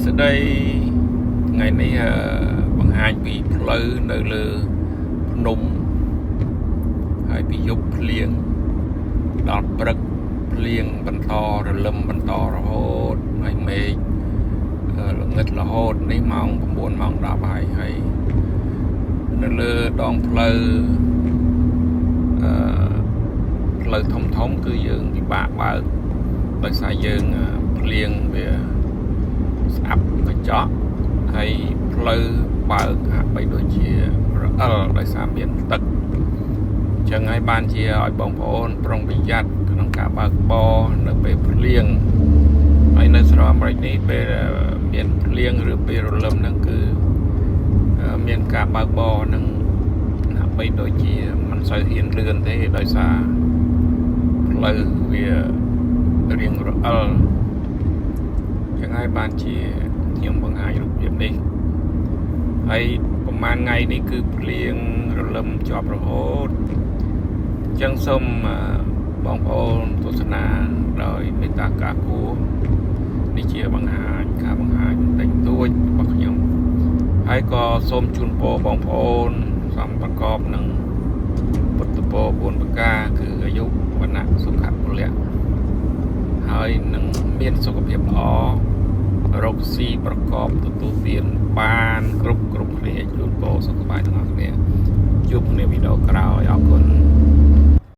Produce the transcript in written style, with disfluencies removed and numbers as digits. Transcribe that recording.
សក្តីថ្ងៃនេះបង្ហាញពីផ្លូវនៅលើភ្នំហើយពីយប់ភ្លៀងដល់ព្រឹកភ្លៀងបន្តរលឹមបន្តរហូតហើយមេឃល្ងឹតរហូតនេះម៉ោង9ម៉ោង10ហើយនៅលើដងផ្លូវធំគឺយើងពិបាកបើកដោយសារយើងភ្លៀងវាស្អាប់កញ្ចក់ហើយផ្លូវបើកហាក់បីដូចជារអិលដោយសារមានទឹកអញ្ចឹងហើយបានជាឲ្យបងប្អូនប្រុងប្រយ័ត្នក្នុងការបើកបរនៅពេលភ្លៀងហើយនៅស្រុកអាមេរិកនេះពេលមានភ្លៀងឬពេលរលឹមហ្នឹងគឺមានការបើកបរហ្នឹងហាក់បីដូចជាមិនសូវហ៊ានលឿនទេដោយសារផ្លូវវារៀងរអិលចឹងហើយបានជាខ្ញុំបង្ហាញរូបភាពនេះហើយប្រហែលថ្ងៃនេះគឺភ្លៀងរលឹមជាប់រហូតចឹងសូមបងប្អូនទស្សនាដោយមេត្តាករុណានេះជាការបង្ហាញតិចតួចរបស់ខ្ញុំហើយក៏សូមជូនពរបងប្អូនសំប្រកបនឹងពុទ្ធពរ4ប្រការគឺអាយុវណ្ណៈសុខៈពលៈហើយនឹងមានសុខភាពល្អរកស៊ីប្រកបទទួលទានបានគ្រប់គ្នាជូនពរសុខសប្បាយទាំងអស់គ្នាជួបគ្នាវីដេអូក្រោយអរគុណ